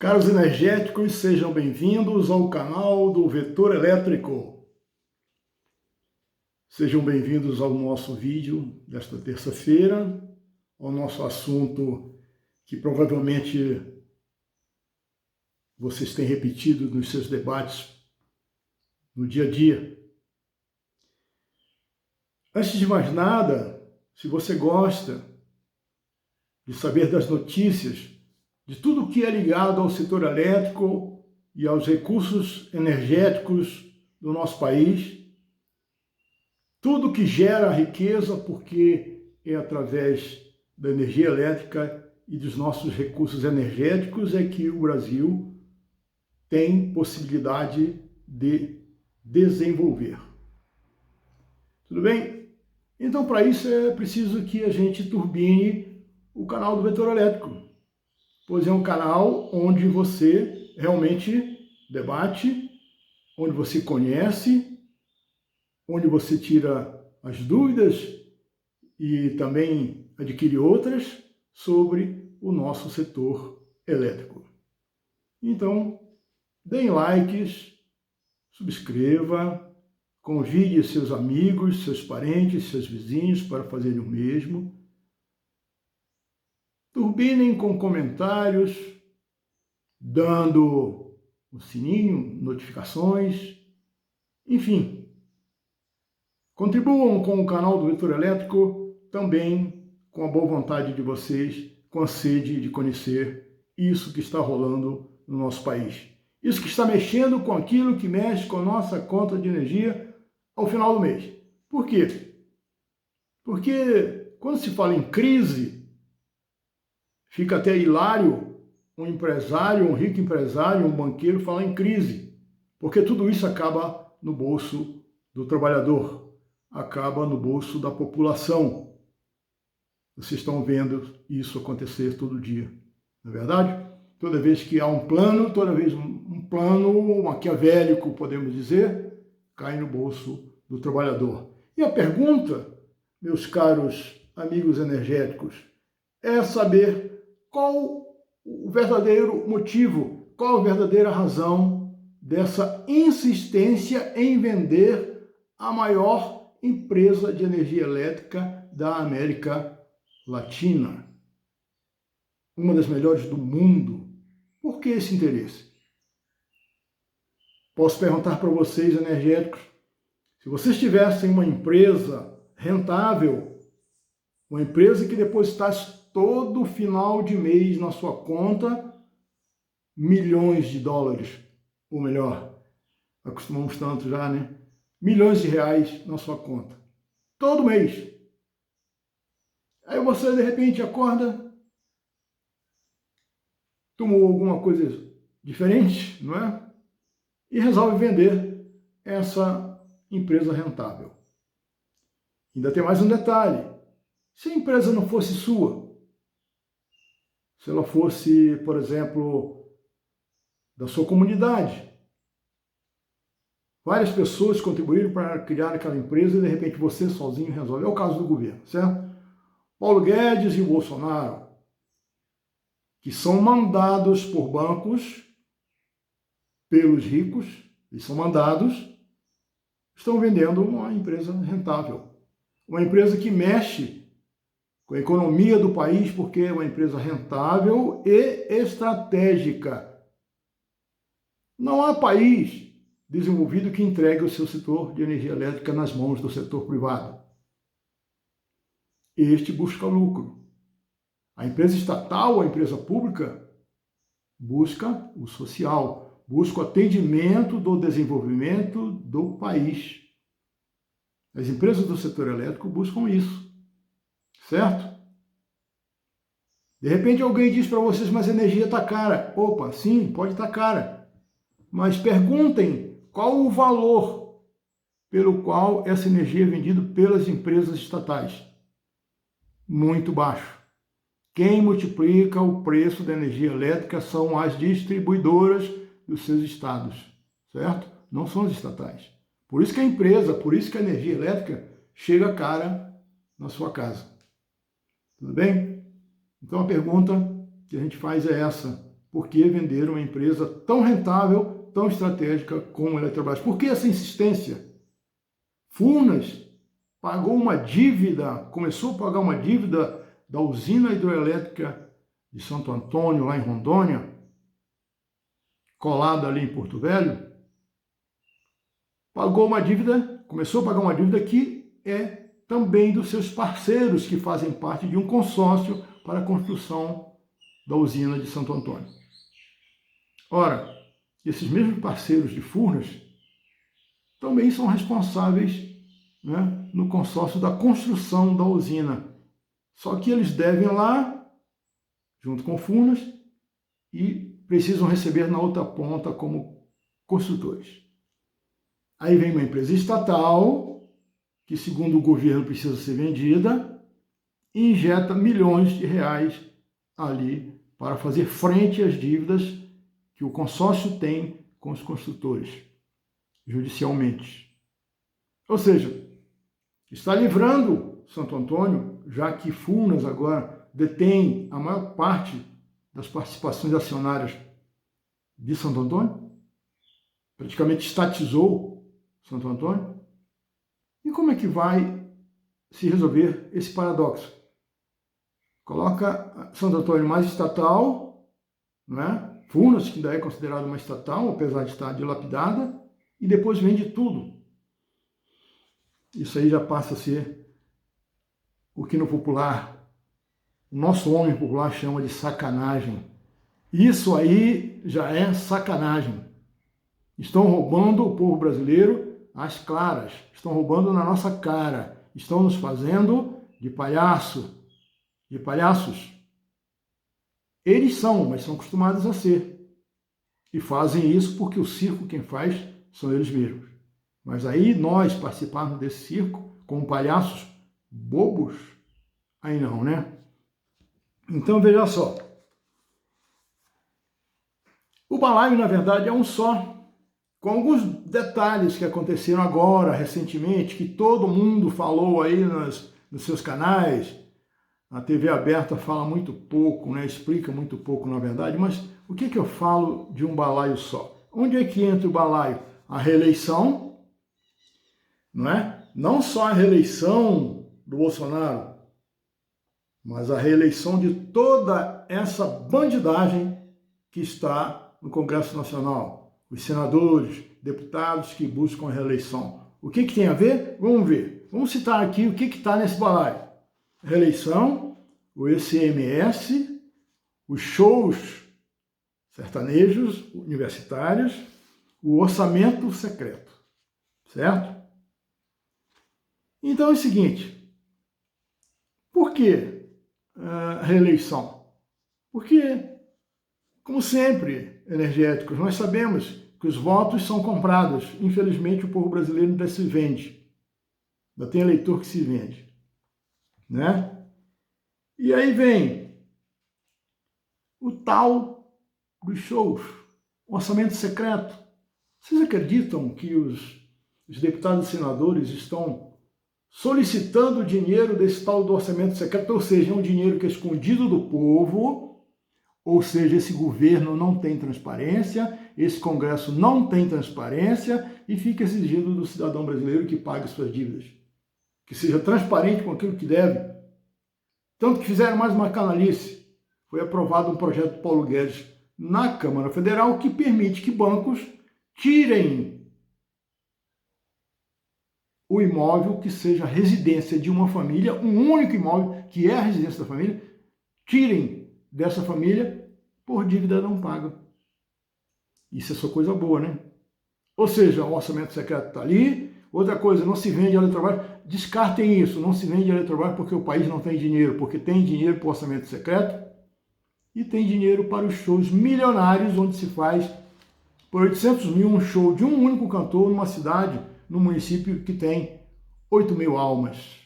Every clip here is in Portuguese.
Caros energéticos, sejam bem-vindos ao canal do Vetor Elétrico. Sejam bem-vindos ao nosso vídeo desta terça-feira, ao nosso assunto que provavelmente vocês têm repetido nos seus debates no dia a dia. Antes de mais nada, se você gosta de saber das notícias, de tudo que é ligado ao setor elétrico e aos recursos energéticos do nosso país, tudo que gera riqueza, porque é através da energia elétrica e dos nossos recursos energéticos é que o Brasil tem possibilidade de desenvolver. Tudo bem? Então, para isso é preciso que a gente turbine o canal do Vetor Elétrico, pois é um canal onde você realmente debate, onde você conhece, onde você tira as dúvidas e também adquire outras sobre o nosso setor elétrico. Então, deem likes, subscreva, convide seus amigos, seus parentes, seus vizinhos para fazerem o mesmo. Turbinem com comentários, dando o sininho, notificações, enfim. Contribuam com o canal do Vetor Elétrico, também com a boa vontade de vocês, com a sede de conhecer isso que está rolando no nosso país. Isso que está mexendo com aquilo que mexe com a nossa conta de energia ao final do mês. Por quê? Porque quando se fala em crise, fica até hilário um empresário, um rico empresário, um banqueiro falar em crise, porque tudo isso acaba no bolso do trabalhador, acaba no bolso da população. Vocês estão vendo isso acontecer todo dia, não é verdade? Toda vez que há um plano, toda vez um plano maquiavélico, podemos dizer, cai no bolso do trabalhador. E a pergunta, meus caros amigos energéticos, é saber qual o verdadeiro motivo, qual a verdadeira razão dessa insistência em vender a maior empresa de energia elétrica da América Latina, uma das melhores do mundo. Por que esse interesse? Posso perguntar para vocês, energéticos, se vocês tivessem uma empresa rentável, uma empresa que depositasse todo final de mês na sua conta milhões de dólares, ou melhor, acostumamos tanto já, né? Milhões de reais na sua conta, todo mês. Aí você, de repente, acorda, tomou alguma coisa diferente, não é? E resolve vender essa empresa rentável. Ainda tem mais um detalhe. Se a empresa não fosse sua, se ela fosse, por exemplo, da sua comunidade, várias pessoas contribuíram para criar aquela empresa e de repente você sozinho resolve. É o caso do governo, certo? Paulo Guedes e o Bolsonaro, que são mandados por bancos, pelos ricos, eles são mandados, estão vendendo uma empresa rentável. Uma empresa que mexe com a economia do país, porque é uma empresa rentável e estratégica. Não há país desenvolvido que entregue o seu setor de energia elétrica nas mãos do setor privado. Este busca lucro. A empresa estatal, a empresa pública, busca o social, busca o atendimento do desenvolvimento do país. As empresas do setor elétrico buscam isso. Certo? De repente alguém diz para vocês, mas a energia está cara. Opa, sim, pode estar cara. Mas perguntem qual o valor pelo qual essa energia é vendida pelas empresas estatais. Muito baixo. Quem multiplica o preço da energia elétrica são as distribuidoras dos seus estados. Certo? Não são as estatais. Por isso que a empresa, por isso que a energia elétrica chega cara na sua casa. Tudo bem? Então a pergunta que a gente faz é essa. porque venderam uma empresa tão rentável, tão estratégica como a Eletrobras. Por que essa insistência? Furnas pagou uma dívida, começou a pagar uma dívida da usina hidroelétrica de Santo Antônio, lá em Rondônia, colada ali em Porto Velho, pagou uma dívida, começou a pagar uma dívida que é também dos seus parceiros que fazem parte de um consórcio para a construção da usina de Santo Antônio. Ora, esses mesmos parceiros de Furnas também são responsáveis, né, no consórcio da construção da usina. Só que eles devem lá, junto com Furnas, e precisam receber na outra ponta como construtores. Aí vem uma empresa estatal, que segundo o governo precisa ser vendida, e injeta milhões de reais ali para fazer frente às dívidas que o consórcio tem com os construtores, judicialmente. Ou seja, está livrando Santo Antônio, já que Furnas agora detém a maior parte das participações acionárias de Santo Antônio, praticamente estatizou Santo Antônio. E como é que vai se resolver esse paradoxo? Coloca Santo Antônio mais estatal, né? Furnas, que ainda é considerada uma estatal, apesar de estar dilapidada, e depois vende tudo. Isso aí já passa a ser o que no popular, o nosso homem popular chama de sacanagem. Isso aí já é sacanagem. Estão roubando o povo brasileiro às claras, estão roubando na nossa cara, estão nos fazendo de palhaço, de palhaços. Eles são, mas são acostumados a ser. E fazem isso porque o circo quem faz são eles mesmos. Mas aí nós participarmos desse circo como palhaços bobos, aí não, né? Então veja só. O balaio, na verdade, é um só, com alguns detalhes que aconteceram agora, recentemente, que todo mundo falou aí nos seus canais. A TV aberta fala muito pouco, né? Explica muito pouco, na verdade, mas o que eu falo de um balaio só? Onde é que entra o balaio? A reeleição, não é? Não só a reeleição do Bolsonaro, mas a reeleição de toda essa bandidagem que está no Congresso Nacional. Os senadores, deputados que buscam a reeleição. O que tem a ver? Vamos ver. Vamos citar aqui o que está nesse balaio. Reeleição, o ICMS, os shows sertanejos, universitários, o orçamento secreto, certo? Então é o seguinte, por que reeleição? Porque, como sempre, energéticos, nós sabemos que os votos são comprados. Infelizmente, o povo brasileiro ainda se vende. Ainda tem eleitor que se vende, né? E aí vem o tal dos shows, o orçamento secreto. Vocês acreditam que os deputados e senadores estão solicitando dinheiro desse tal do orçamento secreto? Ou seja, é um dinheiro que é escondido do povo, ou seja, esse governo não tem transparência, esse Congresso não tem transparência e fica exigindo do cidadão brasileiro que pague suas dívidas, que seja transparente com aquilo que deve. Tanto que fizeram mais uma canalice. Foi aprovado um projeto do Paulo Guedes na Câmara Federal que permite que bancos tirem o imóvel que seja residência de uma família, um único imóvel que é a residência da família, tirem dessa família por dívida não paga. Isso é só coisa boa, né? Ou seja, o orçamento secreto está ali. Outra coisa, não se vende a Eletrobras. Descartem isso, não se vende a Eletrobras porque o país não tem dinheiro, porque tem dinheiro para o orçamento secreto e tem dinheiro para os shows milionários, onde se faz por 800 mil um show de um único cantor numa cidade, num município que tem 8 mil almas,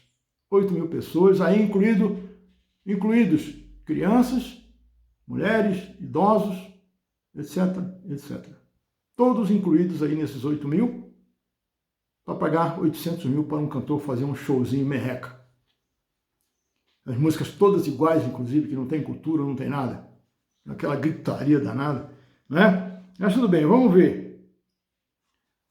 8 mil pessoas, aí incluídos crianças, mulheres, idosos, etc, etc. Todos incluídos aí nesses 8 mil, para pagar 800 mil para um cantor fazer um showzinho merreca. As músicas todas iguais, inclusive, que não tem cultura, não tem nada. aquela gritaria danada, né? Mas tudo bem, vamos ver.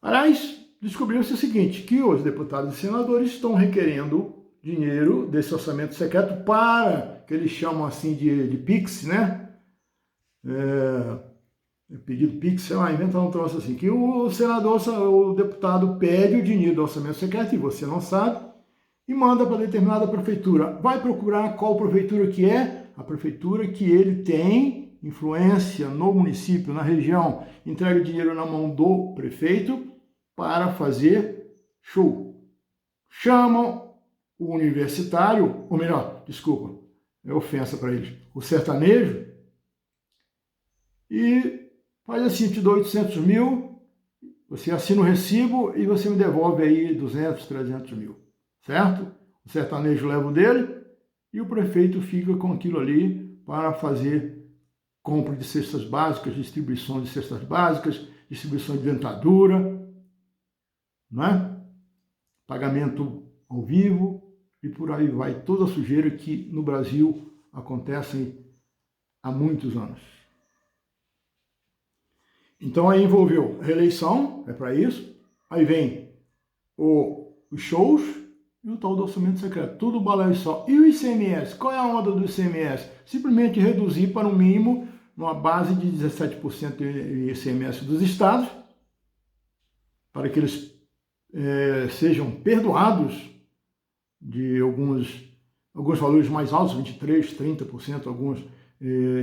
Aliás, descobriu-se o seguinte, que os deputados e senadores estão requerendo dinheiro desse orçamento secreto para, que eles chamam assim de PIX, né? Pedido PIX, sei lá, inventa um troço assim, que o senador, o deputado pede o dinheiro do orçamento secreto e você não sabe, e manda para determinada prefeitura. Vai procurar qual prefeitura que é? A prefeitura que ele tem influência no município, na região, entrega o dinheiro na mão do prefeito para fazer show. Chamam o universitário, ou melhor, desculpa, é ofensa para eles, o sertanejo, e faz assim, te dou 800 mil, você assina o recibo e você me devolve aí 200, 300 mil, certo? O sertanejo leva o dele e o prefeito fica com aquilo ali para fazer compra de cestas básicas, distribuição de cestas básicas, distribuição de dentadura, né? Pagamento ao vivo e por aí vai. Toda a sujeira que no Brasil acontece há muitos anos. Então aí envolveu reeleição, é para isso, aí vem os shows e o tal do orçamento secreto, tudo balão e só. E o ICMS, qual é a onda do ICMS? Simplesmente reduzir para um mínimo, numa base de 17% de ICMS dos estados, para que eles sejam perdoados de alguns valores mais altos, 23%, 30%, alguns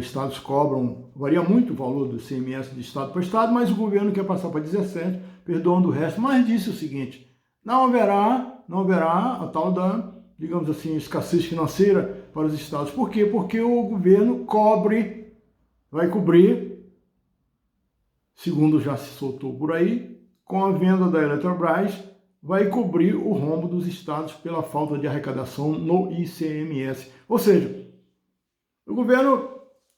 estados cobram, varia muito o valor do ICMS de estado para estado, mas o governo quer passar para 17%, perdoando o resto, mas disse o seguinte, não haverá a tal da, digamos assim, escassez financeira para os estados. Por quê? Porque o governo vai cobrir, segundo já se soltou por aí, com a venda da Eletrobras, vai cobrir o rombo dos estados pela falta de arrecadação no ICMS. Ou seja, o governo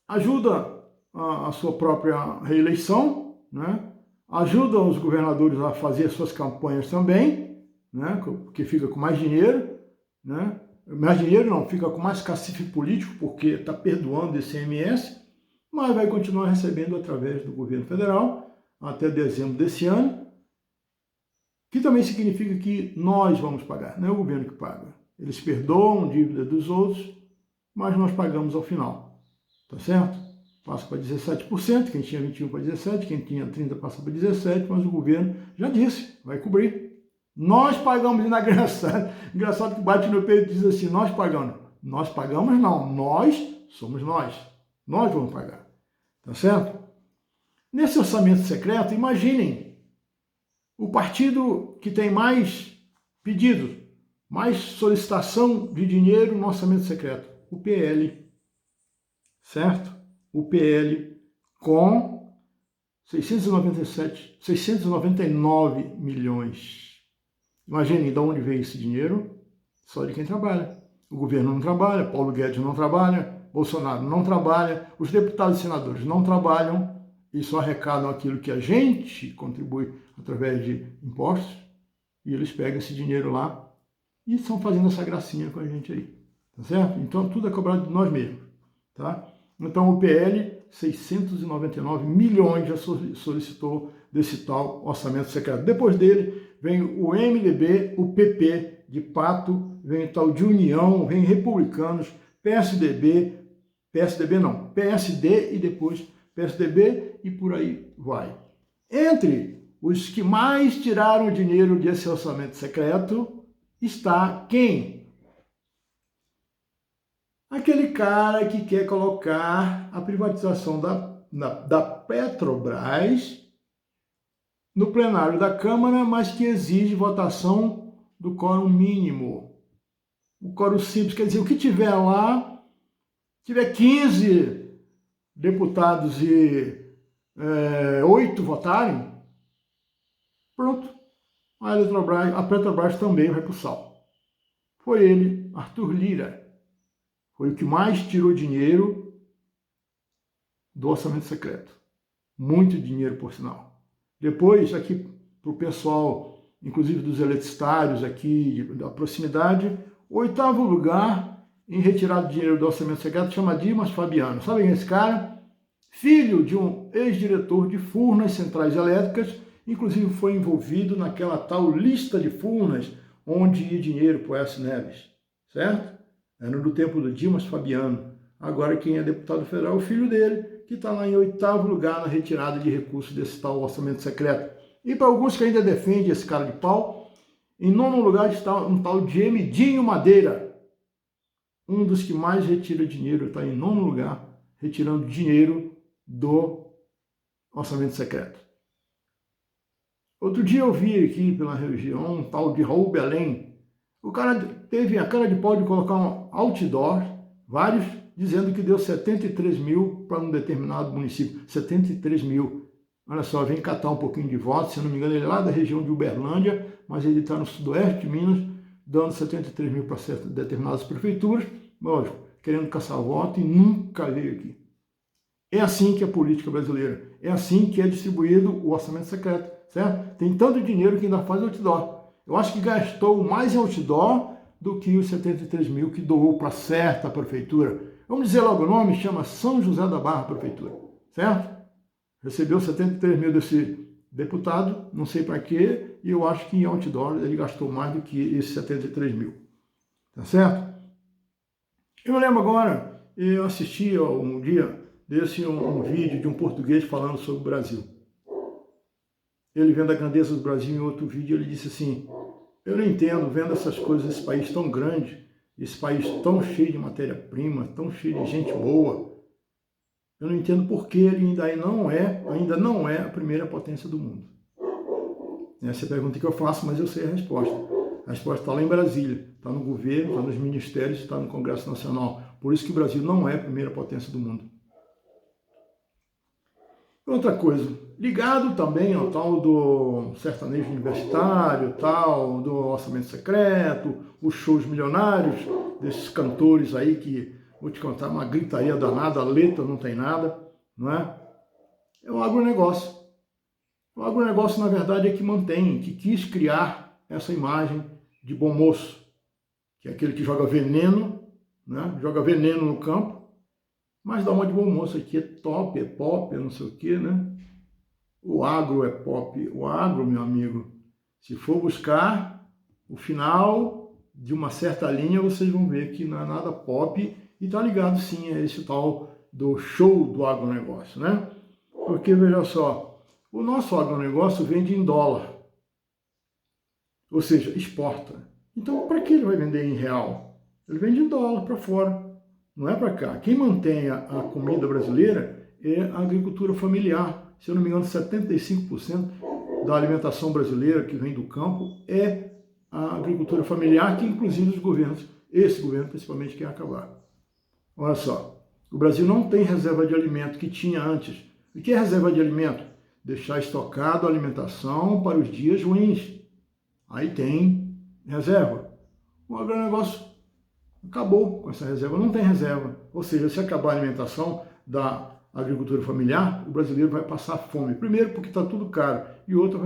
ajuda a sua própria reeleição, né? Ajuda os governadores a fazer suas campanhas também, né? Porque fica com mais dinheiro, né? Mais dinheiro não, fica com mais cacife político, porque está perdoando esse ICMS, mas vai continuar recebendo através do governo federal até dezembro desse ano, que também significa que nós vamos pagar, não é o governo que paga. Eles perdoam dívida dos outros, mas nós pagamos ao final, tá certo? Passa para 17%, quem tinha 21% para 17%, quem tinha 30% passa para 17%, mas o governo já disse, vai cobrir. Nós pagamos, engraçado que bate no peito e diz assim, nós pagamos não, nós somos nós vamos pagar, tá certo? Nesse orçamento secreto, imaginem, o partido que tem mais pedidos, mais solicitação de dinheiro no orçamento secreto, o PL, certo? O PL com 699 milhões. Imaginem de onde veio esse dinheiro? Só de quem trabalha. O governo não trabalha, Paulo Guedes não trabalha, Bolsonaro não trabalha, os deputados e senadores não trabalham e só arrecadam aquilo que a gente contribui através de impostos, e eles pegam esse dinheiro lá e estão fazendo essa gracinha com a gente aí, tá certo? Então tudo é cobrado de nós mesmos, tá? Então o PL, 699 milhões já solicitou desse tal orçamento secreto. Depois dele vem o MDB, o PP de Pato, vem o tal de União, vem Republicanos, PSD e depois PSDB e por aí vai. Entre os que mais tiraram dinheiro desse orçamento secreto está quem? Aquele cara que quer colocar a privatização da Petrobras no plenário da Câmara, mas que exige votação do quórum mínimo. O quórum simples, quer dizer, o que tiver lá, tiver 15 deputados e 8 votarem, pronto, a Petrobras também vai para o sal. Foi ele, Arthur Lira, foi o que mais tirou dinheiro do orçamento secreto. Muito dinheiro, por sinal. Depois, aqui para o pessoal, inclusive dos eletricitários aqui, da proximidade, o 8º lugar em retirada de dinheiro do orçamento secreto chama Dimas Fabiano. Sabem esse cara? filho de um ex-diretor de Furnas Centrais Elétricas, inclusive foi envolvido naquela tal lista de Furnas, onde ia dinheiro para o Aécio Neves, certo? Era no tempo do Dimas Fabiano. Agora quem é deputado federal é o filho dele, que está lá em 8º lugar na retirada de recursos desse tal orçamento secreto. E para alguns que ainda defendem esse cara de pau, em 9º lugar está um tal de Emidinho Madeira, um dos que mais retira dinheiro, está em 9º lugar, retirando dinheiro do orçamento secreto. Outro dia eu vi aqui pela região um tal de Raul Belém. O cara teve a cara de pau de colocar um outdoor, vários, dizendo que deu 73 mil para um determinado município. 73 mil. Olha só, vem catar um pouquinho de votos, se não me engano ele é lá da região de Uberlândia, mas ele está no sudoeste de Minas, dando 73 mil para determinadas prefeituras, lógico, querendo caçar voto e nunca veio aqui. É assim que é a política brasileira, é assim que é distribuído o orçamento secreto, certo? Tem tanto dinheiro que ainda faz outdoor. Eu acho que gastou mais em outdoor do que os 73 mil que doou para certa prefeitura. Vamos dizer logo o nome, chama São José da Barra Prefeitura, certo? Recebeu 73 mil desse deputado, não sei para quê, e eu acho que em outdoor ele gastou mais do que esses 73 mil, tá certo? Eu me lembro agora, eu assisti um dia desse um vídeo de um português falando sobre o Brasil. Ele vendo a grandeza do Brasil em outro vídeo, ele disse assim, eu não entendo, vendo essas coisas, esse país tão grande, esse país tão cheio de matéria-prima, tão cheio de gente boa, eu não entendo por que ele ainda não é a primeira potência do mundo. Essa é a pergunta que eu faço, mas eu sei a resposta. A resposta está lá em Brasília, está no governo, está nos ministérios, está no Congresso Nacional. Por isso que o Brasil não é a primeira potência do mundo. Outra coisa, ligado também ao tal do sertanejo universitário, tal do orçamento secreto, os shows milionários desses cantores aí que, vou te contar, uma gritaria danada, a letra não tem nada, não é? É o agronegócio. O agronegócio, na verdade, é que mantém, que quis criar essa imagem de bom moço, que é aquele que joga veneno, né? Joga veneno no campo, mas dá uma de bom moço aqui, é top, é pop, é não sei o que, né? O agro é pop. O agro, meu amigo, se for buscar o final de uma certa linha, vocês vão ver que não é nada pop e tá ligado sim a esse tal do show do agronegócio, né? Porque, veja só, o nosso agronegócio vende em dólar, ou seja, exporta. Então, para que ele vai vender em real? Ele vende em dólar para fora. Não é para cá. Quem mantém a comida brasileira é a agricultura familiar. Se eu não me engano, 75% da alimentação brasileira que vem do campo é a agricultura familiar, que inclusive os governos, esse governo principalmente, quer acabar. Olha só, o Brasil não tem reserva de alimento que tinha antes. O que é reserva de alimento? Deixar estocado a alimentação para os dias ruins. Aí tem reserva. O agronegócio acabou com essa reserva, não tem reserva. Ou seja, se acabar a alimentação da agricultura familiar, o brasileiro vai passar fome. Primeiro, porque está tudo caro. E outro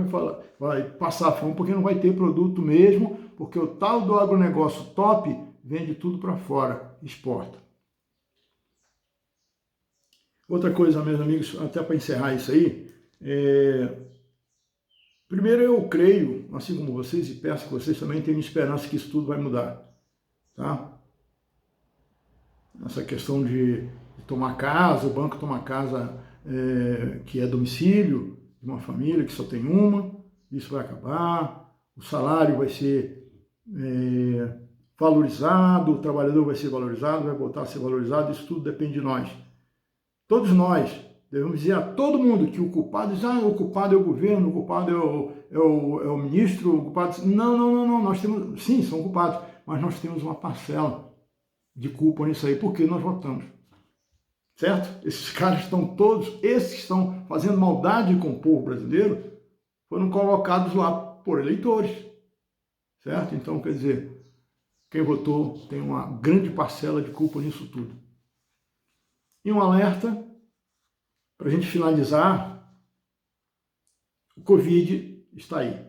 vai passar fome porque não vai ter produto mesmo, porque o tal do agronegócio top vende tudo para fora, exporta. Outra coisa, meus amigos, até para encerrar isso aí, primeiro eu creio, assim como vocês, e peço que vocês também tenham esperança que isso tudo vai mudar. Tá? Essa questão de tomar casa, o banco tomar casa que é domicílio de uma família que só tem uma, isso vai acabar, o salário vai ser valorizado, o trabalhador vai ser valorizado, vai voltar a ser valorizado, isso tudo depende de nós. Todos nós devemos dizer a todo mundo que o culpado o culpado é o governo, o culpado é o ministro, o culpado... Não, nós temos, sim, são culpados, mas nós temos uma parcela de culpa nisso aí, porque nós votamos. Certo? Esses caras estão todos, esses que estão fazendo maldade com o povo brasileiro, foram colocados lá por eleitores. Certo? Então, quer dizer, quem votou tem uma grande parcela de culpa nisso tudo. E um alerta, para a gente finalizar, o Covid está aí.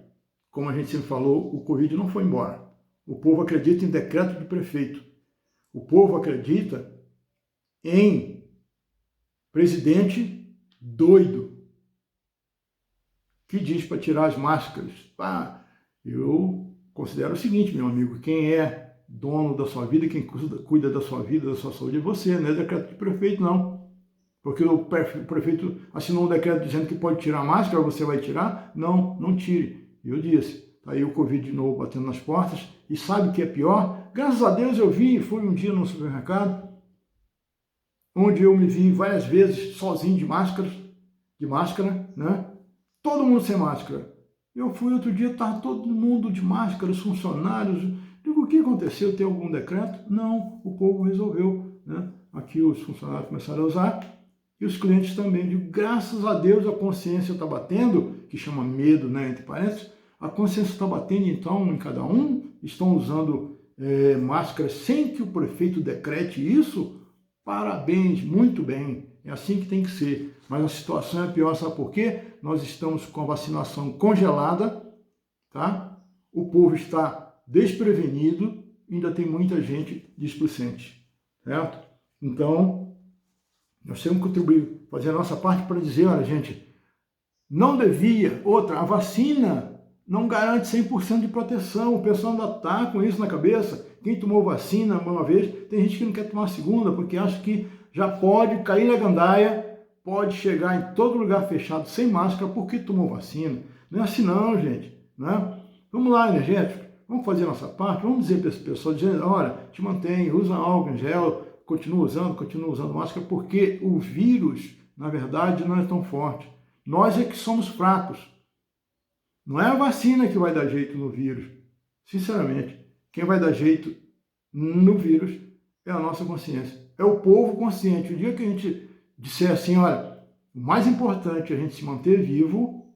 Como a gente sempre falou, o Covid não foi embora. O povo acredita em decreto de prefeito. O povo acredita em presidente doido que diz para tirar as máscaras. Eu considero o seguinte, meu amigo, quem é dono da sua vida, quem cuida da sua vida, da sua saúde é você, não é decreto de prefeito, não. Porque o prefeito assinou um decreto dizendo que pode tirar a máscara, você vai tirar? Não, não tire. Eu disse, tá aí o Covid de novo batendo nas portas, e sabe o que é pior? Graças a Deus eu fui um dia no supermercado, onde eu me vi várias vezes sozinho de máscara, né? Todo mundo sem máscara. Eu fui outro dia, estava todo mundo de máscara, os funcionários. Digo, o que aconteceu? Tem algum decreto? Não, o povo resolveu, né? Aqui os funcionários começaram a usar e os clientes também. Digo, graças a Deus a consciência está batendo, que chama medo, né, entre parênteses, a consciência está batendo então em cada um, estão usando máscaras sem que o prefeito decrete isso. Parabéns, muito bem, é assim que tem que ser. Mas a situação é pior, sabe por quê? Nós estamos com a vacinação congelada, tá? O povo está desprevenido, ainda tem muita gente displicente, certo? Então, nós temos que contribuir, fazer a nossa parte para dizer, olha gente, não devia, a vacina não garante 100% de proteção, o pessoal ainda está com isso na cabeça. Quem tomou vacina uma vez, tem gente que não quer tomar a segunda, porque acha que já pode cair na gandaia, pode chegar em todo lugar fechado sem máscara, porque tomou vacina. Não é assim não, gente. Né? Vamos lá, energético, vamos fazer a nossa parte, vamos dizer para esse pessoal, dizendo, olha, te mantém, usa álcool em gel, continua usando máscara, porque o vírus, na verdade, não é tão forte. Nós é que somos fracos. Não é a vacina que vai dar jeito no vírus. Sinceramente, quem vai dar jeito no vírus é a nossa consciência. É o povo consciente. O dia que a gente disser assim, olha, o mais importante é a gente se manter vivo,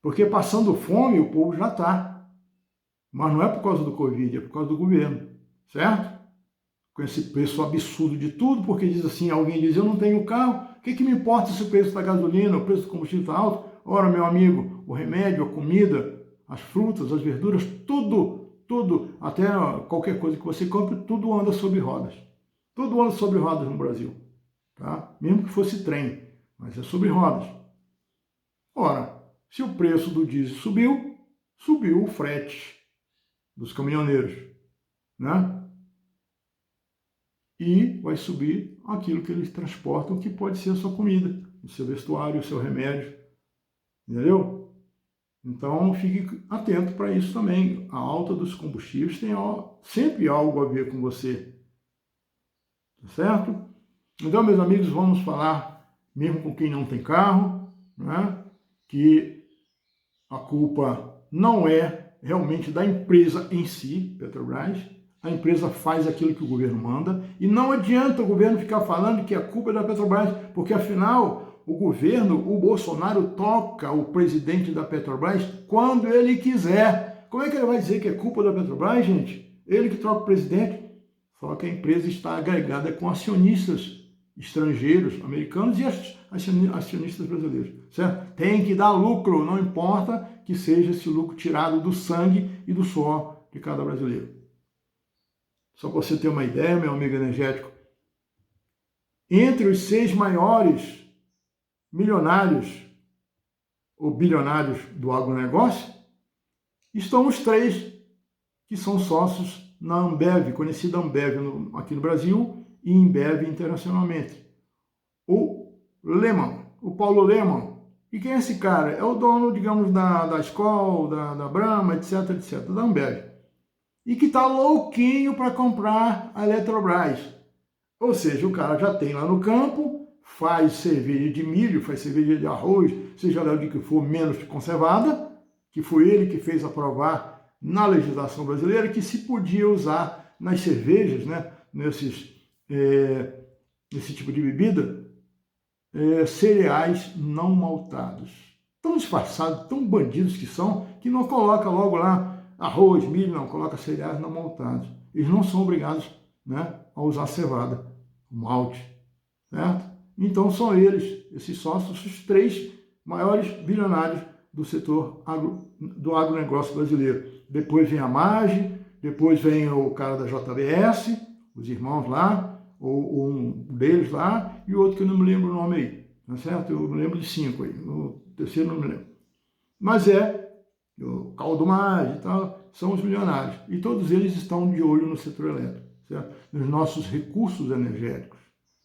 porque passando fome o povo já está. Mas não é por causa do Covid, é por causa do governo. Certo? Com esse preço absurdo de tudo, porque diz assim, alguém diz, eu não tenho carro, o que me importa se o preço da gasolina, o preço do combustível está alto? Ora, meu amigo, o remédio, a comida, as frutas, as verduras, tudo, até qualquer coisa que você compre, tudo anda sobre rodas. Tudo anda sobre rodas no Brasil. Tá? Mesmo que fosse trem, mas é sobre rodas. Ora, se o preço do diesel subiu o frete dos caminhoneiros, né? E vai subir aquilo que eles transportam, que pode ser a sua comida, o seu vestuário, o seu remédio. Entendeu? Então, fique atento para isso também. A alta dos combustíveis tem sempre algo a ver com você. Tá certo? Então, meus amigos, vamos falar, mesmo com quem não tem carro, né, que a culpa não é realmente da empresa em si, Petrobras. A empresa faz aquilo que o governo manda e não adianta o governo ficar falando que a culpa é da Petrobras, porque afinal o governo, o Bolsonaro toca o presidente da Petrobras quando ele quiser. Como é que ele vai dizer que é culpa da Petrobras, gente? Ele que troca o presidente. Só que a empresa está agregada com acionistas estrangeiros, americanos e acionistas brasileiros, certo? Tem que dar lucro, não importa que seja esse lucro tirado do sangue e do suor de cada brasileiro. Só para você ter uma ideia, meu amigo energético, entre os 6 maiores milionários ou bilionários do agronegócio, estão os 3 que são sócios na Ambev, conhecida Ambev aqui no Brasil e Ambev internacionalmente. O Lehmann, o Paulo Lehmann. E quem é esse cara? É o dono, digamos, da Skol, da Brahma, etc, da Ambev. E que está louquinho para comprar a Eletrobras. Ou seja, o cara já tem lá no campo, faz cerveja de milho, faz cerveja de arroz, seja lá o que for, menos conservada, que foi ele que fez aprovar na legislação brasileira que se podia usar nas cervejas, né, nesse tipo de bebida, cereais não maltados. Tão disfarçados, tão bandidos que são, que não coloca logo lá arroz, milho, não, coloca cereais não maltados. Eles não são obrigados, né, a usar cevada, malte, certo? Então são eles, esses sócios, os 3 maiores bilionários do setor do agronegócio brasileiro. Depois vem a MAGE, depois vem o cara da JBS, os irmãos lá, ou um deles lá, e outro que eu não me lembro o nome aí, tá certo? Eu me lembro de 5 aí, o terceiro não me lembro. Mas o Caldo Mais e tal, são os milionários. E todos eles estão de olho no setor elétrico, certo? Nos nossos recursos energéticos.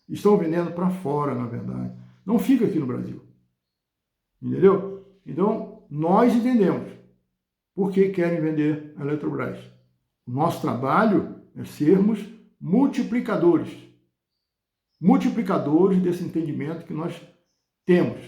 Estão vendendo para fora, na verdade. Não fica aqui no Brasil. Entendeu? Então, nós entendemos por que querem vender a Eletrobras. O nosso trabalho é sermos multiplicadores. Multiplicadores desse entendimento que nós temos.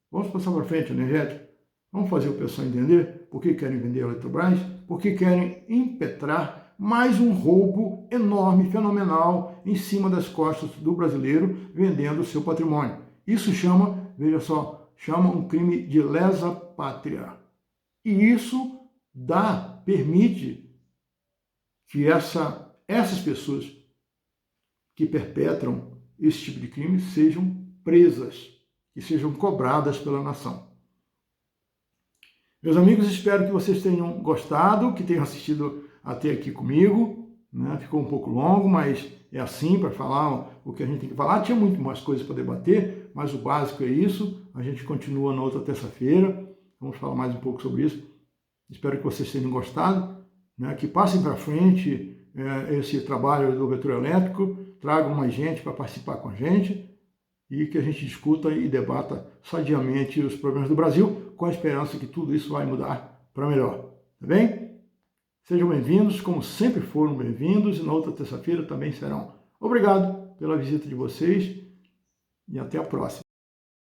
Vamos passar para frente, energético? Vamos fazer o pessoal entender por que querem vender a Eletrobras, por que querem impetrar mais um roubo enorme, fenomenal, em cima das costas do brasileiro, vendendo o seu patrimônio. Isso chama, veja só, chama um crime de lesa pátria. E isso permite que essas pessoas que perpetram esse tipo de crime sejam presas e sejam cobradas pela nação. Meus amigos, espero que vocês tenham gostado, que tenham assistido até aqui comigo, né? Ficou um pouco longo, mas é assim para falar o que a gente tem que falar. Tinha muito mais coisas para debater, mas o básico é isso. A gente continua na outra terça-feira. Vamos falar mais um pouco sobre isso. Espero que vocês tenham gostado, né? Que passem para frente esse trabalho do vetor elétrico, tragam mais gente para participar com a gente e que a gente discuta e debata sadiamente os problemas do Brasil, com a esperança que tudo isso vai mudar para melhor. Tá bem? Sejam bem-vindos, como sempre foram bem-vindos, e na outra terça-feira também serão. Obrigado pela visita de vocês e até a próxima.